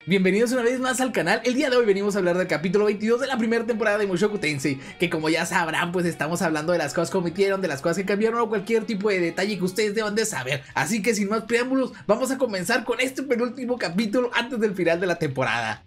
Bienvenidos una vez más al canal. El día de hoy venimos a hablar del capítulo 22 de la primera temporada de Mushoku Tensei, que como ya sabrán, pues estamos hablando de las cosas que omitieron, de las cosas que cambiaron o cualquier tipo de detalle que ustedes deban de saber. Así que sin más preámbulos, vamos a comenzar con este penúltimo capítulo antes del final de la temporada.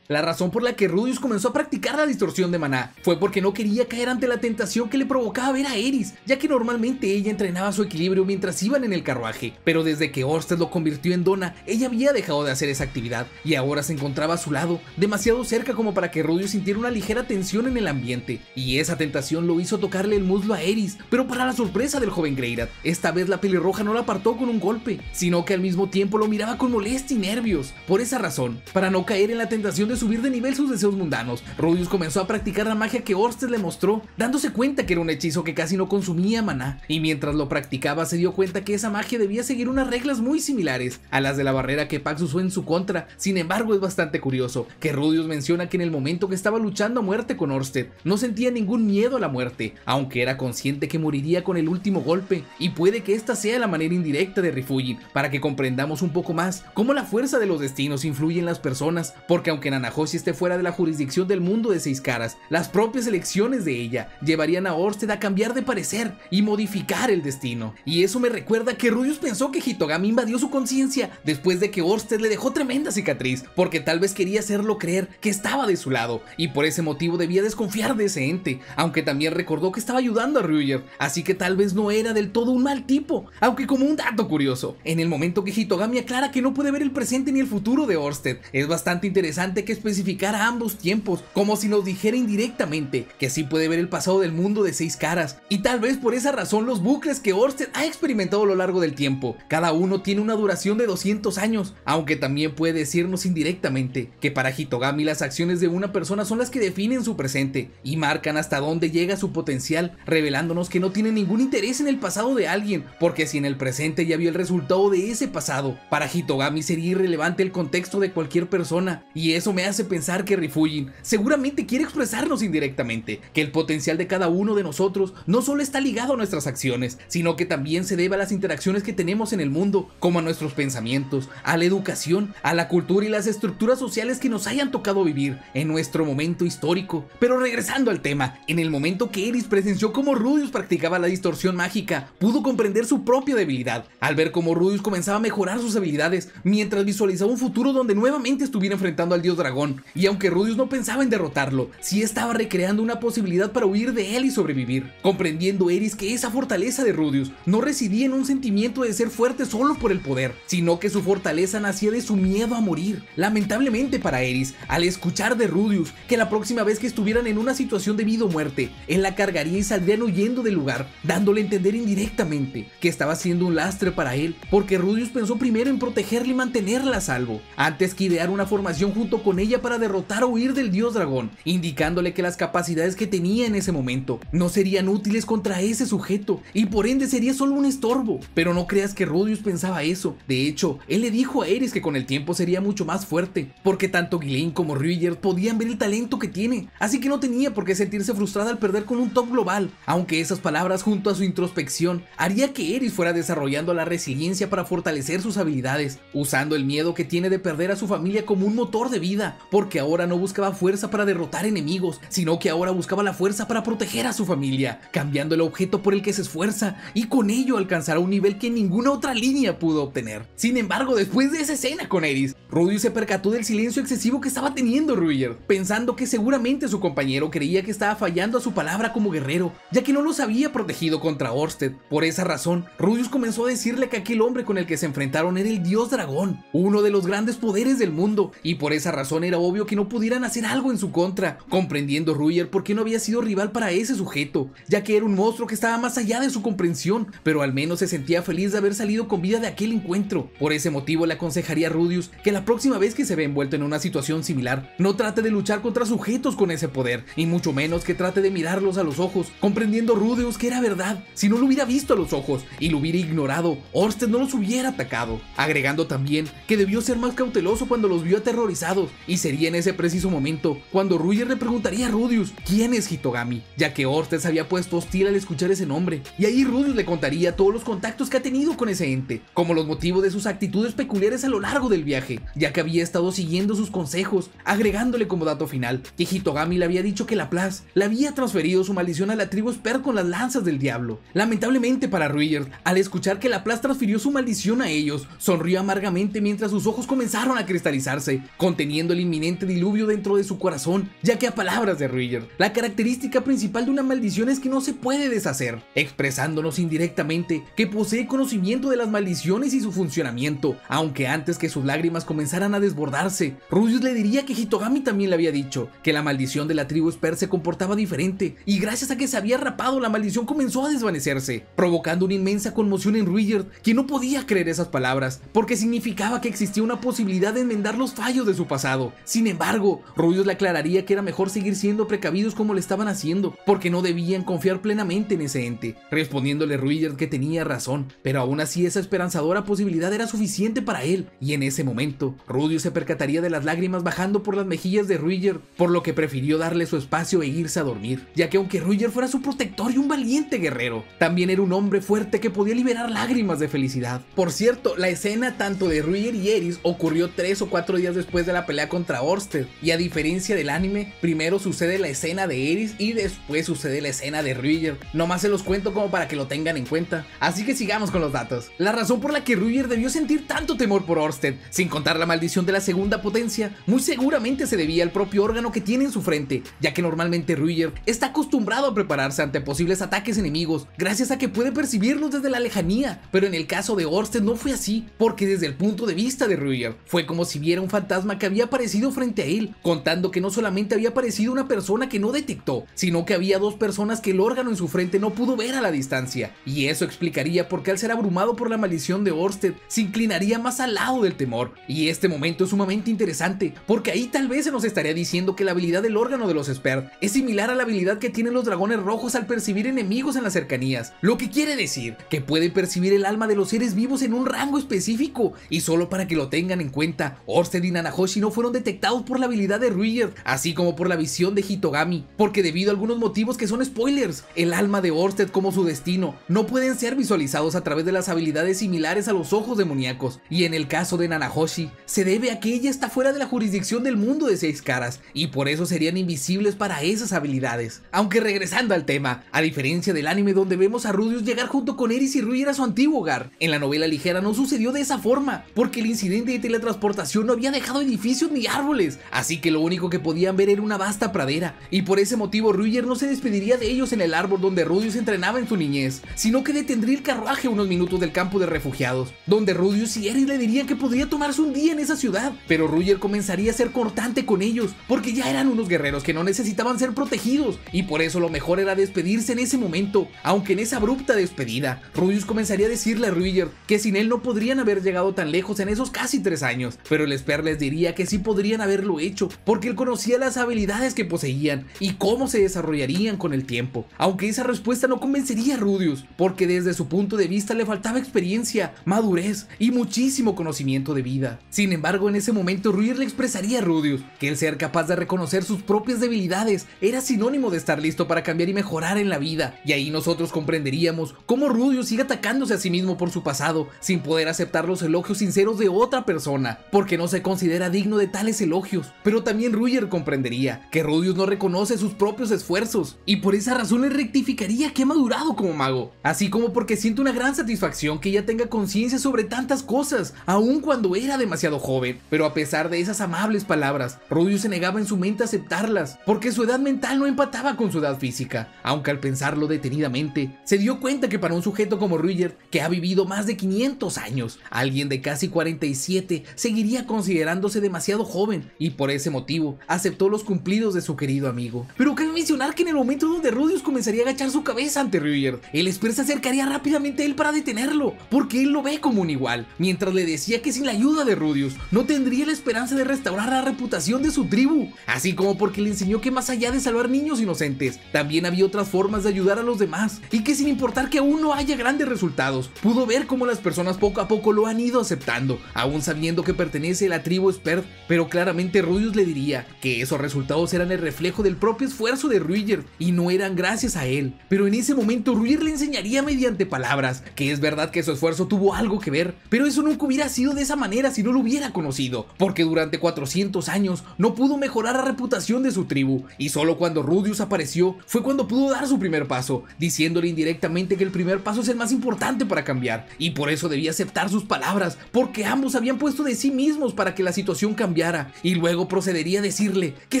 La razón por la que Rudeus comenzó a practicar la distorsión de maná fue porque no quería caer ante la tentación que le provocaba ver a Eris, ya que normalmente ella entrenaba su equilibrio mientras iban en el carruaje, pero desde que Orsted lo convirtió en dona, ella había dejado de hacer esa actividad y ahora se encontraba a su lado, demasiado cerca como para que Rudeus sintiera una ligera tensión en el ambiente, y esa tentación lo hizo tocarle el muslo a Eris, pero para la sorpresa del joven Greirat, esta vez la pelirroja no la apartó con un golpe, sino que al mismo tiempo lo miraba con molestia y nervios. Por esa razón, para no caer en la tentación de subir de nivel sus deseos mundanos, Rudeus comenzó a practicar la magia que Orsted le mostró, dándose cuenta que era un hechizo que casi no consumía maná, y mientras lo practicaba se dio cuenta que esa magia debía seguir unas reglas muy similares a las de la barrera que Pax usó en su contra. Sin embargo, es bastante curioso que Rudeus menciona que en el momento que estaba luchando a muerte con Orsted, no sentía ningún miedo a la muerte, aunque era consciente que moriría con el último golpe, y puede que esta sea la manera indirecta de Rifujin, para que comprendamos un poco más cómo la fuerza de los destinos influye en las personas, porque aunque Nanahoshi esté fuera de la jurisdicción del mundo de seis caras, las propias elecciones de ella llevarían a Orsted a cambiar de parecer y modificar el destino. Y eso me recuerda que Rudeus pensó que Hitogami invadió su conciencia después de que Orsted le dejó tremenda cicatriz, porque tal vez quería hacerlo creer que estaba de su lado, y por ese motivo debía desconfiar de ese ente, aunque también recordó que estaba ayudando a Ryuger, así que tal vez no era del todo un mal tipo. Aunque como un dato curioso, en el momento que Hitogami aclara que no puede ver el presente ni el futuro de Orsted, es bastante interesante que especificara ambos tiempos, como si nos dijera indirectamente que sí puede ver el pasado del mundo de seis caras, y tal vez por esa razón los bucles que Orsted ha experimentado a lo largo del tiempo, cada uno tiene una duración de 200 años, aunque también puede decirnos indirectamente que para Hitogami las acciones de una persona son las que definen su presente y marcan hasta dónde llega su potencial, revelándonos que no tiene ningún interés en el pasado de alguien, porque si en el presente ya vio el resultado de ese pasado, para Hitogami sería irrelevante el contexto de cualquier persona, y eso me hace pensar que Rifujin seguramente quiere expresarnos indirectamente que el potencial de cada uno de nosotros no solo está ligado a nuestras acciones, sino que también se debe a las interacciones que tenemos en el mundo, como a nuestros pensamientos, a la educación, a la cultura y las estructuras sociales que nos hayan tocado vivir en nuestro momento histórico. Pero regresando al tema, en el momento que Eris presenció cómo Rudeus practicaba la distorsión mágica, pudo comprender su propia debilidad, al ver cómo Rudeus comenzaba a mejorar sus habilidades, mientras visualizaba un futuro donde nuevamente estuviera enfrentando al dios dragón. Y aunque Rudeus no pensaba en derrotarlo, sí estaba recreando una posibilidad para huir de él y sobrevivir, comprendiendo Eris que esa fortaleza de Rudeus no residía en un sentimiento de ser fuerte solo por el poder, sino que su fortaleza nacía de su miedo a morir. Lamentablemente para Eris, al escuchar de Rudeus que la próxima vez que estuvieran en una situación de vida o muerte, él la cargaría y saldrían huyendo del lugar, dándole a entender indirectamente que estaba siendo un lastre para él, porque Rudeus pensó primero en protegerla y mantenerla a salvo, antes que idear una formación junto con ella para derrotar o huir del dios dragón, indicándole que las capacidades que tenía en ese momento no serían útiles contra ese sujeto y por ende sería solo un estorbo. Pero no creas que Rudeus pensaba eso. De hecho, él le dijo a Eris que con el tiempo sería mucho más fuerte, porque tanto Ghislaine como Ryuger podían ver el talento que tiene, así que no tenía por qué sentirse frustrada al perder con un top global, aunque esas palabras junto a su introspección haría que Eris fuera desarrollando la resiliencia para fortalecer sus habilidades, usando el miedo que tiene de perder a su familia como un motor de vida, porque ahora no buscaba fuerza para derrotar enemigos, sino que ahora buscaba la fuerza para proteger a su familia, cambiando el objeto por el que se esfuerza, y con ello alcanzará un nivel que ninguna otra línea pudo obtener. Sin embargo, después de esa escena con Eris, Rudeus se percató del silencio excesivo que estaba teniendo Ryuger, pensando que seguramente su compañero creía que estaba fallando a su palabra como guerrero, ya que no los había protegido contra Orsted. Por esa razón, Rudeus comenzó a decirle que aquel hombre con el que se enfrentaron era el dios dragón, uno de los grandes poderes del mundo, y por esa razón era obvio que no pudieran hacer algo en su contra, comprendiendo Ryuger por qué no había sido rival para ese sujeto, ya que era un monstruo que estaba más allá de su comprensión, pero al menos se sentía feliz de haber salido con vida de aquel encuentro. Por ese motivo le aconsejaría a Rudeus que la próxima vez que se ve envuelto en una situación similar, no trate de luchar contra sujetos con ese poder, y mucho menos que trate de mirarlos a los ojos, comprendiendo Rudeus que era verdad. Si no lo hubiera visto a los ojos y lo hubiera ignorado, Orsted no los hubiera atacado, agregando también que debió ser más cauteloso cuando los vio aterrorizados y sería en ese preciso momento cuando Ruger le preguntaría a Rudeus quién es Hitogami, ya que Orsted se había puesto hostil al escuchar ese nombre, y ahí Rudeus le contaría todos los contactos que ha tenido con ese ente, como los motivos de sus actitudes peculiares a lo largo del viaje, ya que había estado siguiendo sus consejos, agregándole como dato final que Hitogami le había dicho que Laplace le había transferido su maldición a la tribu Esper con las lanzas del diablo. Lamentablemente para Ruger, al escuchar que Laplace transfirió su maldición a ellos, sonrió amargamente mientras sus ojos comenzaron a cristalizarse, conteniendo el inminente diluvio dentro de su corazón, ya que a palabras de Ruger, la característica principal de una maldición es que no se puede deshacer, expresándonos indirectamente que posee conocimiento de las maldiciones y su funcionamiento, aunque antes que sus lágrimas comenzaran a desbordarse, Rudeus le diría que Hitogami también le había dicho que la maldición de la tribu Esper se comportaba diferente, y gracias a que se había rapado la maldición comenzó a desvanecerse, provocando una inmensa conmoción en Ruger, quien no podía creer esas palabras, porque significaba que existía una posibilidad de enmendar los fallos de su pasado. Sin embargo, Rudeus le aclararía que era mejor seguir siendo precavidos como le estaban haciendo, porque no debían confiar plenamente en ese ente, respondiéndole Ruger que tenía razón, pero aún así esa esperanzadora posibilidad era suficiente para él, y en ese momento, Rudeus se percataría de las lágrimas bajando por las mejillas de Ruger, por lo que prefirió darle su espacio e irse a dormir, ya que aunque Ruger fuera su protector y un valiente guerrero, también era un hombre fuerte que podía liberar lágrimas de felicidad. Por cierto, la escena tanto de Ruger y Eris ocurrió 3 o 4 días después de la pelea contra Orsted, y a diferencia del anime, primero sucede la escena de Eris y después sucede la escena de Ruger. Nomás se los cuento como para que lo tengan en cuenta. Así que sigamos con los datos. La razón por la que Ruger debió sentir tanto temor por Orsted, sin contar la maldición de la segunda potencia, muy seguramente se debía al propio órgano que tiene en su frente, ya que normalmente Ruger está acostumbrado a prepararse ante posibles ataques enemigos, gracias a que puede percibirlos desde la lejanía, pero en el caso de Orsted no fue así, porque desde el punto de vista de Ruger, fue como si viera un fantasma que había aparecido frente a él, contando que no solamente había aparecido una persona que no detectó, sino que había 2 personas que el órgano en su frente no pudo ver a la distancia, y eso explicaría por qué al ser abrumado por la maldición de Orsted, se inclinaría más al lado del temor. Y este momento es sumamente interesante, porque ahí tal vez se nos estaría diciendo que la habilidad del órgano de los Esper es similar a la habilidad que tienen los dragones rojos al percibir enemigos en las cercanías, lo que quiere decir que puede percibir el alma de los seres vivos en un rango específico. Y solo para que lo tengan en cuenta, Orsted y Nanahoshi no fueron detectados por la habilidad de Ruger, así como por la visión de Hitogami, porque debido a algunos motivos que son spoilers, el alma de Orsted como su destino no pueden ser visualizados a través de las habilidades similares a los ojos demoníacos, y en el caso de Nanahoshi se debe a que ella está fuera de la jurisdicción del mundo de 6 caras, y por eso serían invisibles para esas habilidades. Aunque regresando al tema, a diferencia del anime donde vemos a Rudeus llegar junto con Eris y Ruger a su antiguo hogar, en la novela ligera no sucedió de esa forma, porque el incidente de teletransportación no había dejado edificios ni árboles, así que lo único que podían ver era una vasta pradera, y por ese motivo Ruger no se despediría de ellos en el árbol donde Rudeus entrenaba en su niñez, sino que detendría el carruaje a unos minutos del campo de refugiados, donde Rudeus y Eris le dirían que podría tomarse un día en esa ciudad, pero Ruger comenzaría a ser cortante con ellos, porque ya eran unos guerreros que no necesitaban ser protegidos, y por eso lo mejor era despedirse en ese momento, aunque en esa abrupta despedida, Rudeus comenzaría a decirle a Ruger que sin él no podrían haber llegado tan lejos en esos casi 3 años, pero el Esper les diría que sí podrían haberlo hecho, porque él conocía las habilidades que poseían y cómo se desarrollarían con el tiempo, aunque esa respuesta no convencería a Rudeus, porque desde su punto de vista le faltaba experiencia, madurez y muchísimo conocimiento de vida. Sin embargo, en ese momento Ruger le expresaría a Rudeus que el ser capaz de reconocer sus propias debilidades era sinónimo de estar listo para cambiar y mejorar en la vida, y ahí nosotros comprenderíamos cómo Rudeus sigue atacándose a sí mismo por su pasado, sin poder aceptar los elogios sinceros de otra persona, porque no se considera digno de tales elogios. Pero también Ruger comprendería que Rudeus no reconoce sus propios esfuerzos, y por esa razón le rectificaría que ha madurado como mago, así como porque siente una gran satisfacción que ella tenga conciencia sobre tantas cosas, aun cuando era demasiado joven. Pero a pesar de esas amables palabras, Rudeus se negaba en su mente a aceptarlas, porque su edad mental no empataba con su edad física, aunque al pensarlo detenidamente, se dio cuenta que para un sujeto como Ruger, que ha vivido más de 500 años, alguien de casi 47 seguiría considerándose demasiado joven, y por ese motivo aceptó los cumplidos de su querido amigo. Pero cabe mencionar que en el momento donde Rudeus comenzaría a agachar su cabeza ante Ruger, el Esper se acercaría rápidamente a él para detenerlo, porque él lo ve como un igual, mientras le decía que sin la ayuda de Rudeus no tendría la esperanza de restaurar la reputación de su tribu, así como porque le enseñó que más allá de salvar niños inocentes, también había otras formas de ayudar a los demás, y que sin importar que aún no haya grandes resultados, pudo ver cómo las personas poco a poco lo han ido aceptando, aún sabiendo que pertenece a la tribu Esper. Pero pero claramente Rudeus le diría que esos resultados eran el reflejo del propio esfuerzo de Ruiger y no eran gracias a él. Pero en ese momento Ruiger le enseñaría mediante palabras que es verdad que su esfuerzo tuvo algo que ver, pero eso nunca hubiera sido de esa manera si no lo hubiera conocido, porque durante 400 años no pudo mejorar la reputación de su tribu, y solo cuando Rudeus apareció fue cuando pudo dar su primer paso, diciéndole indirectamente que el primer paso es el más importante para cambiar, y por eso debía aceptar sus palabras, porque ambos habían puesto de sí mismos para que la situación cambiara, y luego procedería a decirle que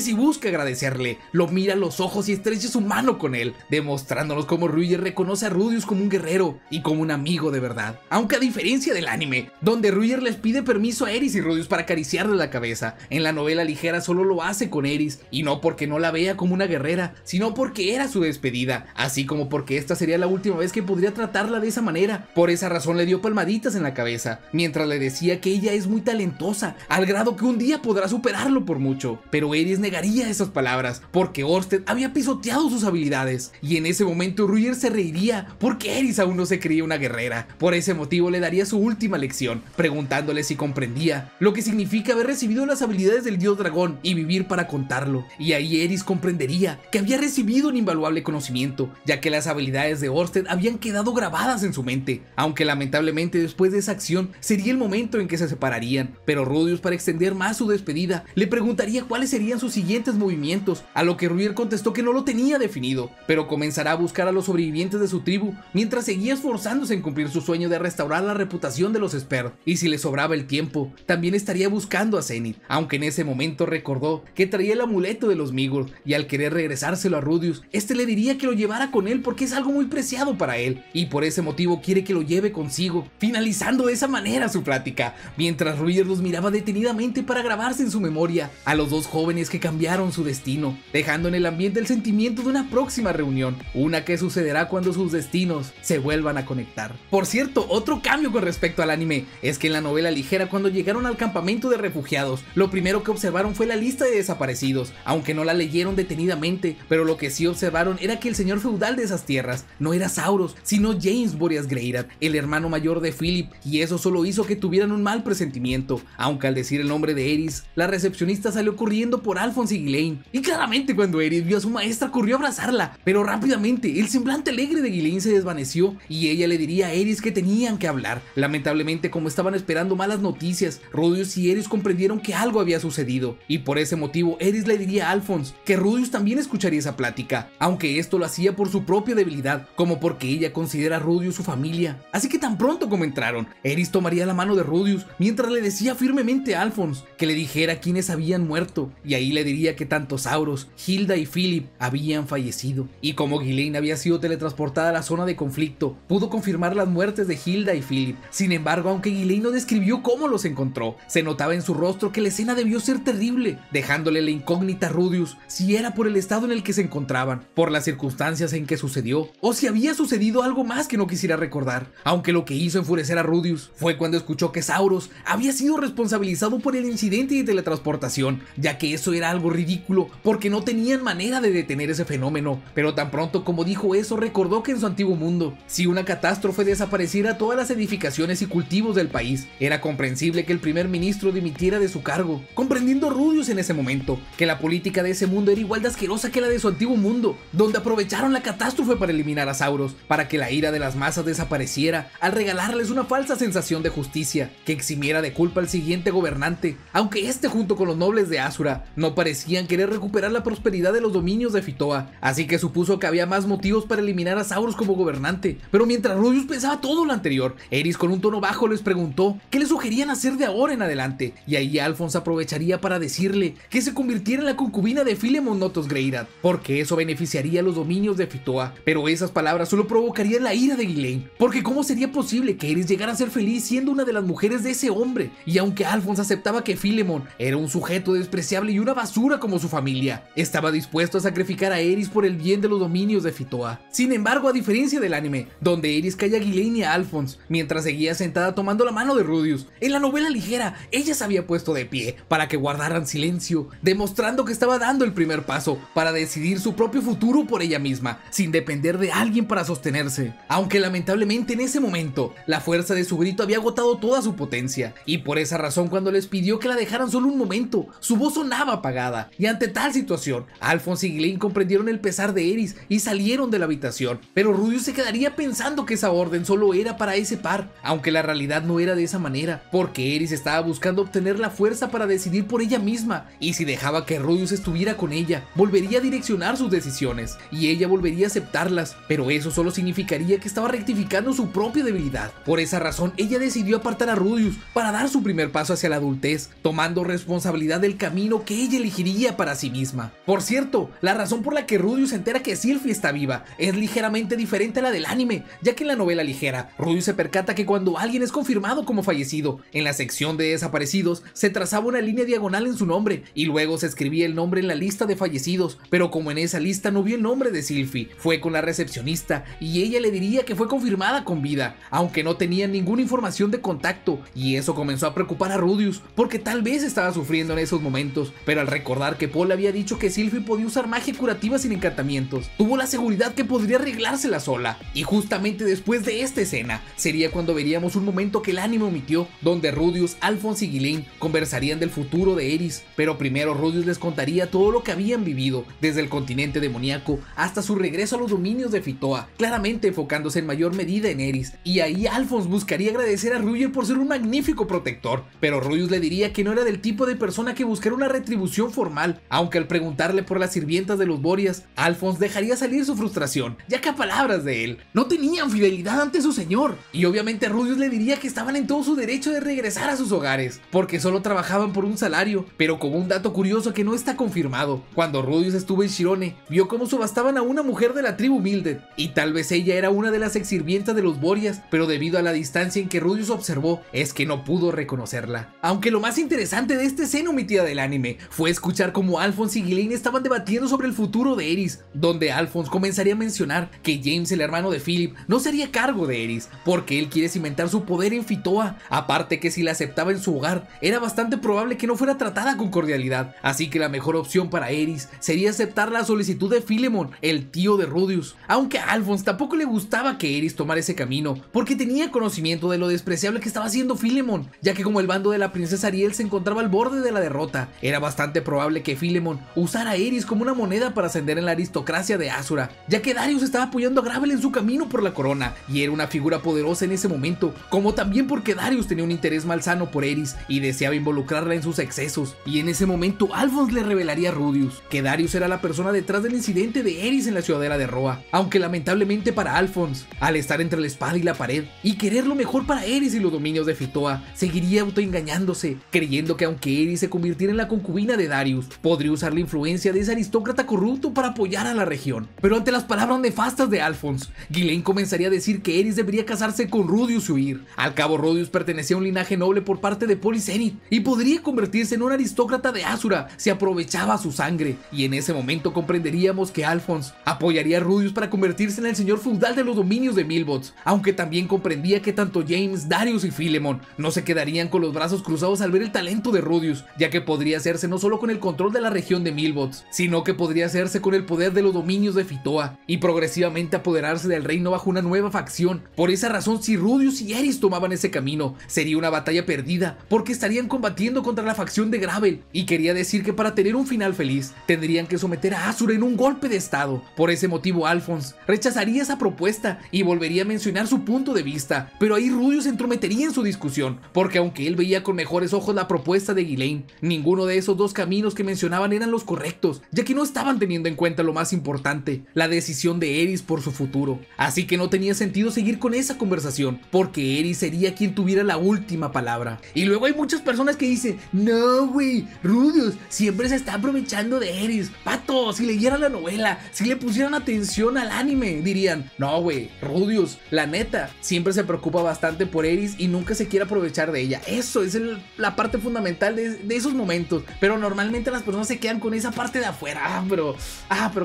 si busca agradecerle, lo mira a los ojos y estreche su mano con él, demostrándonos cómo Ruiger reconoce a Rudeus como un guerrero y como un amigo de verdad. Aunque a diferencia del anime, donde Ruiger les pide permiso a Eris y Rudeus para acariciarle la cabeza, en la novela ligera solo lo hace con Eris, y no porque no la vea como una guerrera, sino porque era su despedida, así como porque esta sería la última vez que podría tratarla de esa manera. Por esa razón le dio palmaditas en la cabeza, mientras le decía que ella es muy talentosa, al grado que un día podrá superarlo por mucho. Pero Eris negaría esas palabras, porque Orsted había pisoteado sus habilidades, y en ese momento Ruiger se reiría, porque Eris aún no se creía una guerrera. Por ese motivo le daría su última lección, preguntándole si comprendía lo que significa haber recibido las habilidades del dios dragón y vivir para contarlo. Y ahí Eris comprendería que había recibido un invaluable conocimiento, ya que las habilidades de Orsted habían quedado grabadas en su mente, aunque lamentablemente después de esa acción sería el momento en que se separarían. Pero Rudeus, para extender más su despedida, le preguntaría cuáles serían sus siguientes movimientos, a lo que Ruiger contestó que no lo tenía definido, pero comenzará a buscar a los sobrevivientes de su tribu, mientras seguía esforzándose en cumplir su sueño de restaurar la reputación de los Spear, y si le sobraba el tiempo, también estaría buscando a Zenith, aunque en ese momento recordó que traía el amuleto de los Migor, y al querer regresárselo a Rudeus, este le diría que lo llevara con él porque es algo muy preciado para él, y por ese motivo quiere que lo lleve consigo, finalizando de esa manera su plática, mientras Ruiger los miraba detenidamente para grabarse en su memoria a los dos jóvenes que cambiaron su destino, dejando en el ambiente el sentimiento de una próxima reunión, una que sucederá cuando sus destinos se vuelvan a conectar. Por cierto, otro cambio con respecto al anime es que en la novela ligera, cuando llegaron al campamento de refugiados, lo primero que observaron fue la lista de desaparecidos, aunque no la leyeron detenidamente, pero lo que sí observaron era que el señor feudal de esas tierras no era Sauros, sino James Boreas Greyrad, el hermano mayor de Philip, y eso solo hizo que tuvieran un mal presentimiento, aunque al decir el nombre de Eris, la recepcionista salió corriendo por Alphonse y Ghislaine, y claramente cuando Eris vio a su maestra corrió a abrazarla, pero rápidamente el semblante alegre de Ghislaine se desvaneció y ella le diría a Eris que tenían que hablar. Lamentablemente, como estaban esperando malas noticias, Rudeus y Eris comprendieron que algo había sucedido, y por ese motivo Eris le diría a Alphonse que Rudeus también escucharía esa plática, aunque esto lo hacía por su propia debilidad, como porque ella considera a Rudeus su familia. Así que tan pronto como entraron, Eris tomaría la mano de Rudeus mientras le decía firmemente a Alphonse que le dijera quiénes habían muerto, y ahí le diría que tanto Sauros, Hilda y Philip habían fallecido, y como Ghislaine había sido teletransportada a la zona de conflicto, pudo confirmar las muertes de Hilda y Philip. Sin embargo, aunque Ghislaine no describió cómo los encontró, se notaba en su rostro que la escena debió ser terrible, dejándole la incógnita a Rudeus si era por el estado en el que se encontraban, por las circunstancias en que sucedió, o si había sucedido algo más que no quisiera recordar. Aunque lo que hizo enfurecer a Rudeus fue cuando escuchó que Sauros había sido responsabilizado por el incidente de teletransportación, ya que eso era algo ridículo, porque no tenían manera de detener ese fenómeno. Pero tan pronto como dijo eso, recordó que en su antiguo mundo, si una catástrofe desapareciera todas las edificaciones y cultivos del país, era comprensible que el primer ministro dimitiera de su cargo, comprendiendo Rudeus en ese momento que la política de ese mundo era igual de asquerosa que la de su antiguo mundo, donde aprovecharon la catástrofe para eliminar a Sauros, para que la ira de las masas desapareciera, al regalarles una falsa sensación de justicia que eximiera de culpa al siguiente gobernante, aunque este junto con los nobles de Asura no parecían querer recuperar la prosperidad de los dominios de Fitoa, así que supuso que había más motivos para eliminar a Sauros como gobernante. Pero mientras Rudeus pensaba todo lo anterior, Eris con un tono bajo les preguntó qué le sugerían hacer de ahora en adelante, y ahí Alphonse aprovecharía para decirle que se convirtiera en la concubina de Philemon Notos Greyrad, porque eso beneficiaría a los dominios de Fitoa. Pero esas palabras solo provocarían la ira de Ghislaine, porque cómo sería posible que Eris llegara a ser feliz siendo una de las mujeres de ese hombre. Y aunque Alphonse aceptaba que Philemon era un sujeto despreciable y una basura como su familia, estaba dispuesto a sacrificar a Eris por el bien de los dominios de Fitoa. Sin embargo, a diferencia del anime, donde Eris calla a Ghislaine y a Alphonse mientras seguía sentada tomando la mano de Rudeus, en la novela ligera ella se había puesto de pie para que guardaran silencio, demostrando que estaba dando el primer paso para decidir su propio futuro por ella misma, sin depender de alguien para sostenerse. Aunque lamentablemente en ese momento la fuerza de su grito había agotado toda su potencia, y por esa razón cuando les pidió que la dejaran solo un momento. Su voz sonaba apagada, y ante tal situación, Alphonse y Ghislaine comprendieron el pesar de Eris y salieron de la habitación, pero Rudius se quedaría pensando que esa orden solo era para ese par, aunque la realidad no era de esa manera, porque Eris estaba buscando obtener la fuerza para decidir por ella misma, y si dejaba que Rudius estuviera con ella, volvería a direccionar sus decisiones, y ella volvería a aceptarlas, pero eso solo significaría que estaba rectificando su propia debilidad. Por esa razón, ella decidió apartar a Rudius para dar su primer paso hacia la adultez, tomando responsabilidad del camino que ella elegiría para sí misma. Por cierto, la razón por la que Rudius se entera que Sylphie está viva es ligeramente diferente a la del anime, ya que en la novela ligera, Rudius se percata que cuando alguien es confirmado como fallecido, en la sección de desaparecidos se trazaba una línea diagonal en su nombre y luego se escribía el nombre en la lista de fallecidos, pero como en esa lista no vio el nombre de Sylphie, fue con la recepcionista y ella le diría que fue confirmada con vida, aunque no tenía ninguna información de contacto, y eso comenzó a preocupar a Rudius, porque tal vez estaba sufriendo en esos momentos, pero al recordar que Paul había dicho que Sylphie podía usar magia curativa sin encantamientos, tuvo la seguridad que podría arreglársela sola, y justamente después de esta escena, sería cuando veríamos un momento que el anime omitió, donde Rudius, Alphonse y Ghislaine conversarían del futuro de Eris, pero primero Rudius les contaría todo lo que habían vivido, desde el continente demoníaco hasta su regreso a los dominios de Fitoa, claramente enfocándose en mayor medida en Eris, y ahí Alphonse buscaría agradecer a Rudius por ser un magnífico protector, pero Rudius le diría que no era del tipo de persona que buscara una retribución formal, aunque al preguntarle por las sirvientas de los Borias, Alphonse dejaría salir su frustración, ya que a palabras de él, no tenían fidelidad ante su señor, y obviamente Rudius le diría que estaban en todo su derecho de regresar a sus hogares, porque solo trabajaban por un salario, pero como un dato curioso que no está confirmado, cuando Rudius estuvo en Shirone, vio cómo subastaban a una mujer de la tribu Mildred, y tal vez ella era una de las ex sirvientas de los Borias, pero debido a la distancia en que Rudius observó, es que no pudo reconocerla. Aunque lo más interesante de esta escena omitida del anime fue escuchar cómo Alphonse y Ghislaine estaban debatiendo sobre el futuro de Eris, donde Alphonse comenzaría a mencionar que James, el hermano de Philip, no se haría cargo de Eris, porque él quiere cimentar su poder en Fitoa, aparte que si la aceptaba en su hogar, era bastante probable que no fuera tratada con cordialidad, así que la mejor opción para Eris sería aceptar la solicitud de Philemon, el tío de Rudius, aunque a Alphonse tampoco le gustaba que Eris tomara ese camino, porque tenía conocimiento de lo despreciable que estaba haciendo Philemon, ya que como el bando de la princesa Ariel se encontraba al borde de la derrota, era bastante probable que Philemon usara a Eris como una moneda para ascender en la aristocracia de Asura, ya que Darius estaba apoyando a Gravel en su camino por la corona, y era una figura poderosa en ese momento, como también porque Darius tenía un interés malsano por Eris, y deseaba involucrarla en sus excesos, y en ese momento Alphonse le revelaría a Rudius, que Darius era la persona detrás del incidente de Eris en la ciudadela de Roa, aunque lamentablemente para Alphonse, al estar entre la espada y la pared, y querer lo mejor para Eris y los dominios de Fitoa, seguiría autoengañándose, creyendo que aunque Eris se convirtiera en la concubina de Darius, podría usar la influencia de ese aristócrata corrupto para apoyar a la región. Pero ante las palabras nefastas de Alphonse, Ghislaine comenzaría a decir que Eris debería casarse con Rudius y huir. Al cabo, Rudius pertenecía a un linaje noble por parte de Paul y Zenith, y podría convertirse en un aristócrata de Asura si aprovechaba su sangre, y en ese momento comprenderíamos que Alphonse apoyaría a Rudius para convertirse en el señor feudal de los dominios de Milbots, aunque también comprendía que tanto James, Darius y Philemon no se quedarían con los brazos cruzados al ver el talento de Rudius, ya que podría hacerse no solo con el control de la región de Milbots, sino que podría hacerse con el poder de los dominios de Fitoa, y progresivamente apoderarse del reino bajo una nueva facción. Por esa razón, si Rudius y Eris tomaban ese camino, sería una batalla perdida, porque estarían combatiendo contra la facción de Gravel, y quería decir que para tener un final feliz, tendrían que someter a Asura en un golpe de estado. Por ese motivo, Alphonse rechazaría esa propuesta y volvería a mencionar su punto de vista, pero ahí Rudius se entrometería en su discusión, porque aunque él veía con mejores ojos la propuesta de Ghislaine, ninguno de esos dos caminos que mencionaban eran los correctos, ya que no estaban teniendo en cuenta lo más importante, la decisión de Eris por su futuro. Así que no tenía sentido seguir con esa conversación, porque Eris sería quien tuviera la última palabra. Y luego hay muchas personas que dicen, no güey, Rudius siempre se está aprovechando de Eris. Pato, si leyeran la novela, si le pusieran atención al anime, dirían, no güey, Rudius, la neta, siempre se preocupa bastante por Eris y nunca se quiere aprovechar de ella. Eso es la parte fundamental de esos momentos, pero normalmente las personas se quedan con esa parte de afuera. Pero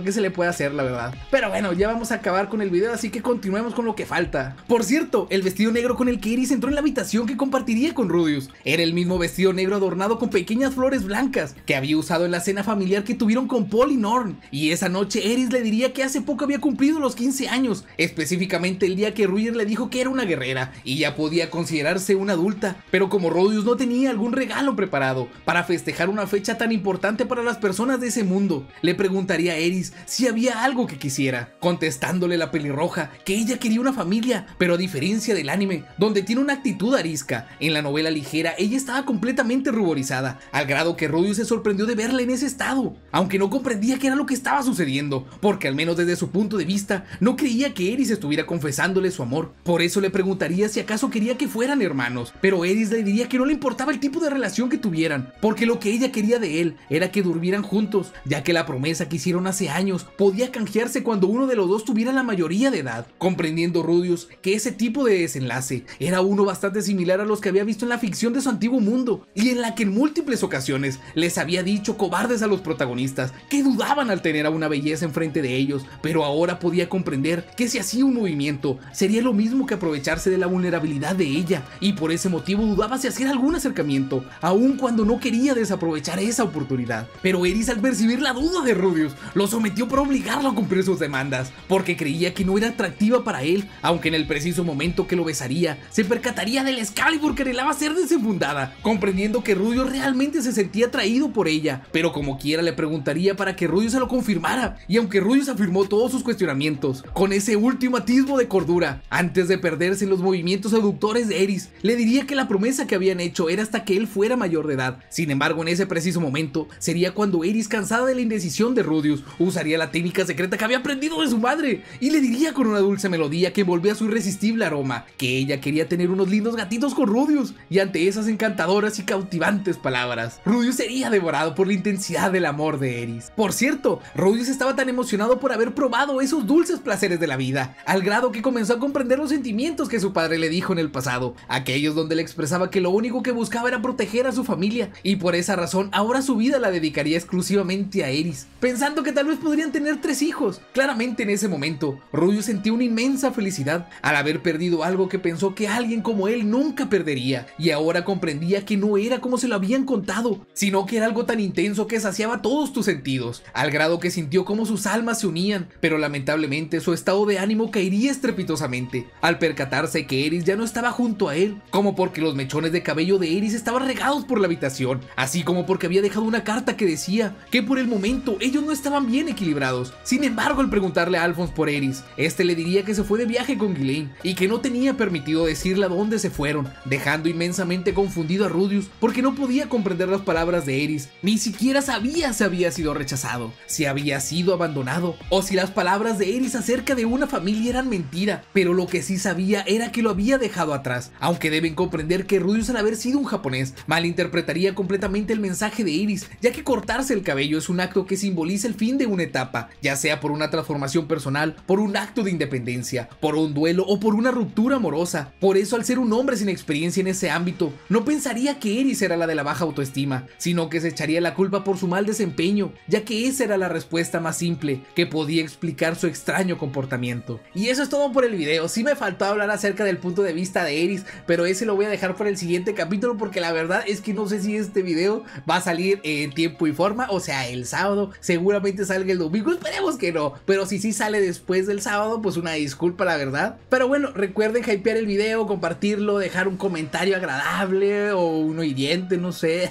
¿qué se le puede hacer, la verdad? Pero bueno, ya vamos a acabar con el video, así que continuemos con lo que falta. Por cierto, el vestido negro con el que Eris entró en la habitación que compartiría con Rudius era el mismo vestido negro adornado con pequeñas flores blancas que había usado en la cena familiar que tuvieron con Paul y Norn, y esa noche Eris le diría que hace poco había cumplido los 15 años, específicamente el día que Ruier le dijo que era una guerrera y ya podía considerarse una adulta, pero como Rudeus no tenía algún regalo preparado para festejar una fecha tan importante para las personas de ese mundo, le preguntaría a Eris si había algo que quisiera, contestándole la pelirroja que ella quería una familia, pero a diferencia del anime, donde tiene una actitud arisca, en la novela ligera ella estaba completamente ruborizada, al grado que Rudeus se sorprendió de verla en ese estado, aunque no comprendía qué era lo que estaba sucediendo, porque al menos desde su punto de vista, no creía que Eris estuviera confesándole su amor. Por eso le preguntaría si acaso quería que fueran hermanos, pero Eris le diría que no le importaba el tipo de relación que tuvieran, porque lo que ella quería de él era que durmieran juntos, ya que la promesa que hicieron hace años podía canjearse cuando uno de los dos tuviera la mayoría de edad, comprendiendo Rudeus que ese tipo de desenlace era uno bastante similar a los que había visto en la ficción de su antiguo mundo, y en la que en múltiples ocasiones les había dicho cobardes a los protagonistas, que dudaban al tener a una belleza enfrente de ellos, pero ahora podía comprender que si hacía un movimiento, sería lo mismo que aprovecharse de la vulnerabilidad de ella, y por ese motivo dudaba si hacer algún acercamiento, aun cuando no quería desaprovechar esa oportunidad. Pero Eris, al percibir la duda de Rudeus, lo sometió para obligarlo a cumplir sus demandas, porque creía que no era atractiva para él, aunque en el preciso momento que lo besaría, se percataría del Excalibur que anhelaba ser desenfundada, comprendiendo que Rudeus realmente se sentía atraído por ella, pero como quiera le preguntaría para que Rudeus se lo confirmara, y aunque Rudeus afirmó todos sus cuestionamientos, con ese último atisbo de cordura, antes de perderse en los movimientos seductores de Eris, le diría que la promesa que habían hecho era hasta que él fuera mayor de edad. Sin embargo, en ese preciso momento, sería cuando Eris, cansada de la indecisión de Rudeus, usaría la técnica secreta que había aprendido de su madre, y le diría con una dulce melodía que envolvía su irresistible aroma, que ella quería tener unos lindos gatitos con Rudeus, y ante esas encantadoras y cautivantes palabras, Rudeus sería devorado por la intensidad del amor de Eris. Por cierto, Rudeus estaba tan emocionado por haber probado esos dulces placeres de la vida, al grado que comenzó a comprender los sentimientos que su padre le dijo en el pasado, aquellos donde le expresaba que lo único que buscaba era proteger a su familia, y por esa razón ahora su vida la dedicaría exclusivamente a Eris, pensando que tal vez podrían tener 3 hijos. Claramente en ese momento, Rudeus sentía una inmensa felicidad al haber perdido algo que pensó que alguien como él nunca perdería, y ahora comprendía que no era como se lo habían contado, sino que era algo tan intenso que saciaba todos tus sentidos, al grado que sintió como sus almas se unían, pero lamentablemente su estado de ánimo caería estrepitosamente al percatarse que Eris ya no estaba junto a él, como porque los mechones de cabello de Eris estaban regados por la habitación, así como porque había dejado una carta que decía que por el momento ellos no estaban bien equilibrados. Sin embargo, al preguntarle a Alphonse por Eris, este le diría que se fue de viaje con Ghislaine y que no tenía permitido decirle a dónde se fueron, dejando inmensamente confundido a Rudeus porque no podía comprender las palabras de Eris, ni siquiera sabía si había sido rechazado, si había sido abandonado o si las palabras de Eris acerca de una familia eran mentira, pero lo que sí sabía era que lo había dejado atrás, aunque deben comprender que Rudeus, al haber sido un japonés, malinterpretaría completamente el mensaje de Eris, ya que cortarse el cabello es un acto que simboliza el fin de una etapa, ya sea por una transformación personal, por un acto de independencia, por un duelo o por una ruptura amorosa. Por eso, al ser un hombre sin experiencia en ese ámbito, no pensaría que Eris era la de la baja autoestima, sino que se echaría la culpa por su mal desempeño, ya que esa era la respuesta más simple que podía explicar su extraño comportamiento. Y eso es todo por el video. Sí me faltó hablar acerca del punto de vista de Eris, pero ese lo voy a dejar para el siguiente capítulo, porque la verdad es que no sé si este video va a salir en tiempo y forma, o sea, el sábado. Seguramente salga el domingo, esperemos que no, pero si sí sale después del sábado, pues una disculpa, la verdad. Pero bueno, recuerden hypear el video, compartirlo, dejar un comentario agradable o uno hiriente, no sé.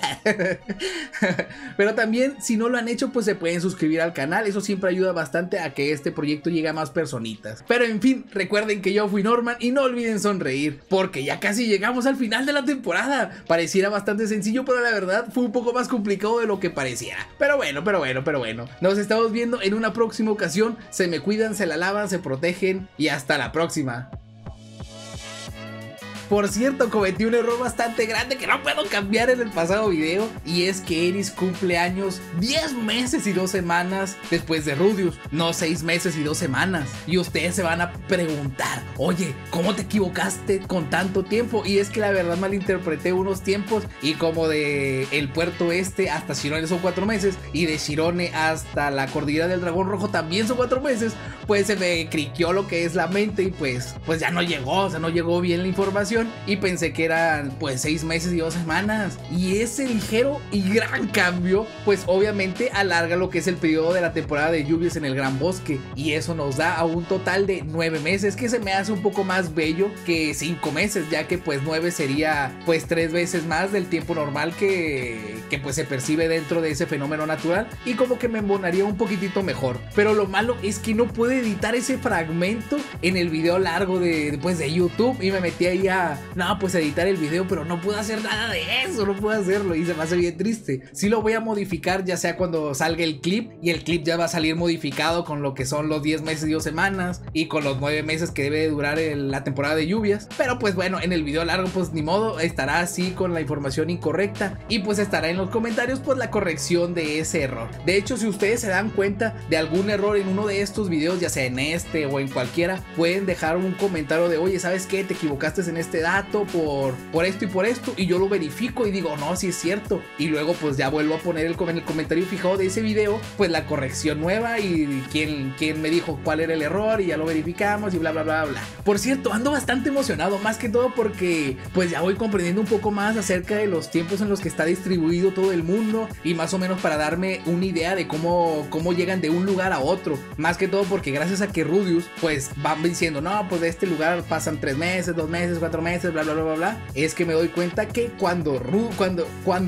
Pero también, si no lo han hecho, pues se pueden suscribir al canal, eso siempre ayuda bastante a que este proyecto llegue a más personitas. Pero en fin, recuerden que yo fui Norman y no olviden sonreír, porque ya casi llegamos al final de la temporada. Pareciera bastante sencillo, pero la verdad fue un poco más complicado de lo que pareciera. Pero bueno. Nos estamos viendo en una próxima ocasión. Se me cuidan, se la lavan, se protegen y hasta la próxima. Por cierto, cometí un error bastante grande que no puedo cambiar en el pasado video, y es que Eris cumple años 10 meses y 2 semanas después de Rudeus, no 6 meses y 2 semanas. Y ustedes se van a preguntar, oye, ¿cómo te equivocaste con tanto tiempo? Y es que la verdad malinterpreté unos tiempos, y como de el puerto este hasta Shirone son 4 meses, y de Shirone hasta la cordillera del dragón rojo también son 4 meses, pues se me criqueó lo que es la mente y pues ya no llegó, o sea, no llegó bien la información. información y pensé que eran pues 6 meses y 2 semanas. Y ese ligero y gran cambio pues obviamente alarga lo que es el periodo de la temporada de lluvias en el Gran Bosque, y eso nos da a un total de 9 meses, que se me hace un poco más bello que 5 meses, ya que pues 9 sería pues 3 veces más del tiempo normal que pues se percibe dentro de ese fenómeno natural, y como que me embonaría un poquitito mejor. Pero lo malo es que no puedo editar ese fragmento en el video largo de YouTube, y me metí ahí a editar el video, pero no puedo hacer nada de eso, no puedo hacerlo, y se me hace bien triste. Sí lo voy a modificar ya sea cuando salga el clip, y el clip ya va a salir modificado con lo que son los 10 meses y 2 semanas y con los 9 meses que debe durar la temporada de lluvias. Pero pues bueno, en el video largo pues ni modo, estará así con la información incorrecta, y pues estará en los comentarios pues la corrección de ese error. De hecho, si ustedes se dan cuenta de algún error en uno de estos videos, ya sea en este o en cualquiera, pueden dejar un comentario de oye, ¿sabes qué? Te equivocaste en este dato por esto y por esto, y yo lo verifico y digo no, sí es cierto, y luego pues ya vuelvo a poner en el comentario fijado de ese video pues la corrección nueva y quién me dijo cuál era el error, y ya lo verificamos y bla bla bla bla. Por cierto, ando bastante emocionado, más que todo porque pues ya voy comprendiendo un poco más acerca de los tiempos en los que está distribuido todo el mundo, y más o menos para darme una idea de cómo llegan de un lugar a otro. Más que todo porque gracias a que Rudeus pues van diciendo no, pues de este lugar pasan 3 meses, 2 meses, 4 meses, bla bla bla bla bla, es que me doy cuenta que cuando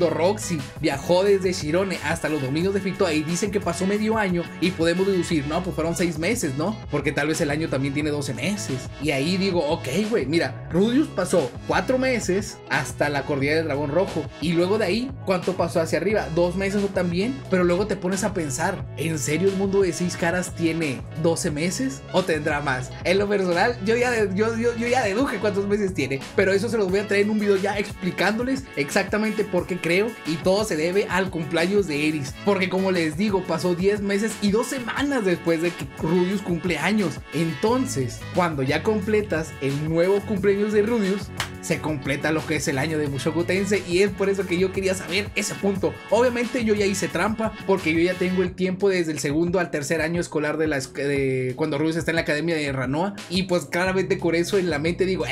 Roxy viajó desde Shirone hasta los dominios de Fictoa y dicen que pasó medio año, y podemos deducir, no, pues fueron 6 meses, ¿no? Porque tal vez el año también tiene 12 meses. Y ahí digo, ok, güey, mira, Rudeus pasó 4 meses hasta la cordillera del Dragón Rojo, y luego de ahí, ¿cuánto pasó hacia arriba? 2 meses o también. Pero luego te pones a pensar, ¿en serio el mundo de 6 caras tiene 12 meses? ¿O tendrá más? En lo personal, yo ya deduje cuántos meses tiene, pero eso se los voy a traer en un video ya explicándoles exactamente por qué creo, y todo se debe al cumpleaños de Eris, porque como les digo, pasó 10 meses y 2 semanas después de que Rudeus cumple años. Entonces, cuando ya completas el nuevo cumpleaños de Rudeus, se completa lo que es el año de Mushoku Tensei, y es por eso que yo quería saber ese punto. Obviamente yo ya hice trampa, porque yo ya tengo el tiempo desde el segundo al tercer año escolar de cuando Rudeus está en la academia de Ranoa, y pues claramente con eso en la mente digo,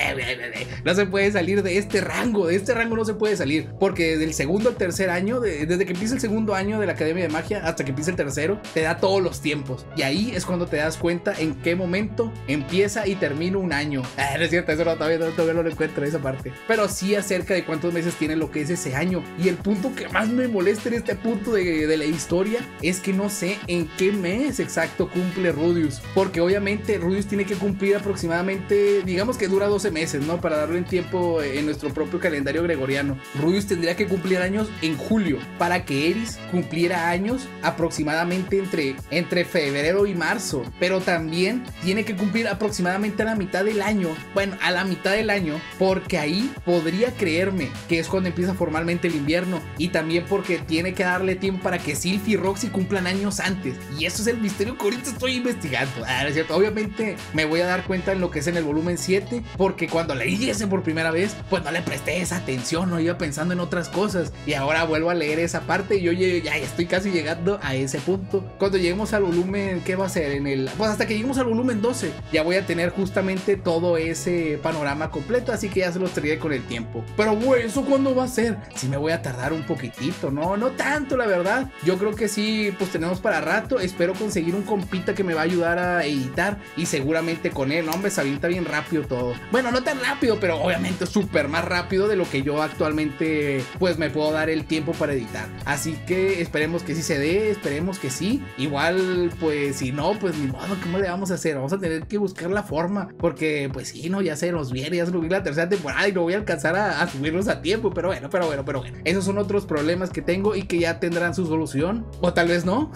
no se puede salir de este rango no se puede salir, porque desde el segundo al tercer año, desde que empieza el segundo año de la academia de magia hasta que empieza el tercero, te da todos los tiempos, y ahí es cuando te das cuenta en qué momento empieza y termina un año. No es cierto, eso todavía no lo encuentro esa parte, pero sí acerca de cuántos meses tiene lo que es ese año. Y el punto que más me molesta en este punto de la historia es que no sé en qué mes exacto cumple Rudeus, porque obviamente Rudeus tiene que cumplir aproximadamente, digamos que dura 12 meses, ¿no? Para darle en tiempo en nuestro propio calendario gregoriano. Rudeus tendría que cumplir años en julio, para que Eris cumpliera años aproximadamente entre febrero y marzo, pero también tiene que cumplir aproximadamente a la mitad del año, porque ahí podría creerme que es cuando empieza formalmente el invierno, y también porque tiene que darle tiempo para que Sylph y Roxy cumplan años antes, y eso es el misterio que ahorita estoy investigando. ¿No es cierto? Obviamente me voy a dar cuenta en lo que es en el volumen 7, porque cuando leí ese por primera vez pues no le presté esa atención, no iba pensando en otras cosas, y ahora vuelvo a leer esa parte y yo ya estoy casi llegando a ese punto. Cuando lleguemos al volumen, ¿qué va a ser? Pues hasta que lleguemos al volumen 12 ya voy a tener justamente todo ese panorama completo, así que ya se los traeré con el tiempo. Pero güey, ¿eso cuándo va a ser? Sí me voy a tardar un poquitito, no tanto la verdad. Yo creo que sí, pues tenemos para rato. Espero conseguir un compita que me va a ayudar a editar, y seguramente con él, hombre, se avienta bien rápido todo. Bueno, no tan rápido, pero obviamente súper más rápido de lo que yo actualmente pues me puedo dar el tiempo para editar. Así que esperemos que sí se dé, esperemos que sí. Igual pues si no, pues ni modo, ¿cómo le vamos a hacer? Vamos a tener que buscar la forma, porque pues sí, no, ya se nos viene, ya se nos viene la tercera temporada y no voy a alcanzar a subirlos a tiempo, pero bueno, esos son otros problemas que tengo y que ya tendrán su solución, o tal vez no.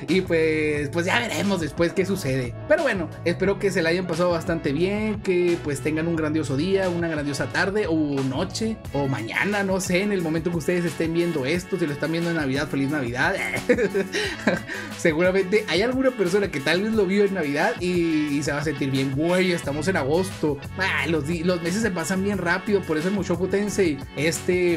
Y pues ya veremos después qué sucede. Pero bueno, espero que se la hayan pasado bastante bien, que pues tengan un grandioso día, una grandiosa tarde o noche o mañana, no sé, en el momento que ustedes estén viendo esto. Si lo están viendo en Navidad, feliz Navidad. Seguramente hay alguna persona que tal vez lo vio en Navidad y se va a sentir bien, güey, estamos en agosto. Los meses se pasan pasan bien rápido. Por eso el Mushoku Tensei,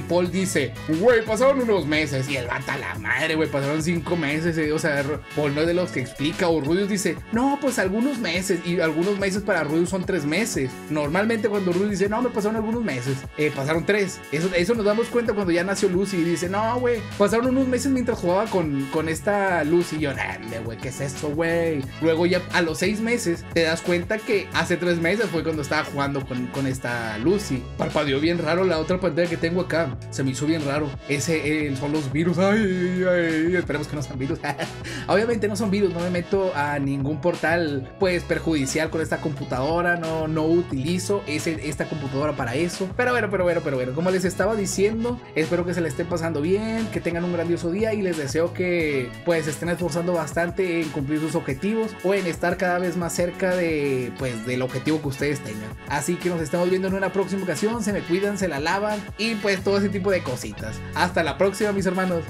Paul dice, güey, pasaron unos meses. Y el vato a la madre, güey, pasaron 5 meses. O sea, Paul no es de los que explica. O Rudius dice, no, pues algunos meses. Y algunos meses para Rudius son 3 meses. Normalmente cuando Rudius dice, no, me pasaron algunos meses, pasaron 3. Eso nos damos cuenta cuando ya nació Lucy. Y dice, no, güey, pasaron unos meses mientras jugaba con esta Lucy. Y yo, güey, ¿qué es eso, güey? Luego ya a los 6 meses te das cuenta que hace 3 meses fue cuando estaba jugando con esta Lucy. Parpadeó bien raro la otra pantalla que tengo acá. Se me hizo bien raro. Son los virus. Ay, esperemos que no sean virus. Obviamente no son virus. No me meto a ningún portal pues perjudicial con esta computadora. No utilizo esta computadora para eso. Pero bueno, como les estaba diciendo, espero que se la estén pasando bien, que tengan un grandioso día y les deseo que pues estén esforzando bastante en cumplir sus objetivos o en estar cada vez más cerca de pues del objetivo que ustedes tengan. Así que nos estamos viendo en una próxima ocasión. Se me cuidan, se la lavan y pues todo ese tipo de cositas. Hasta la próxima, mis hermanos.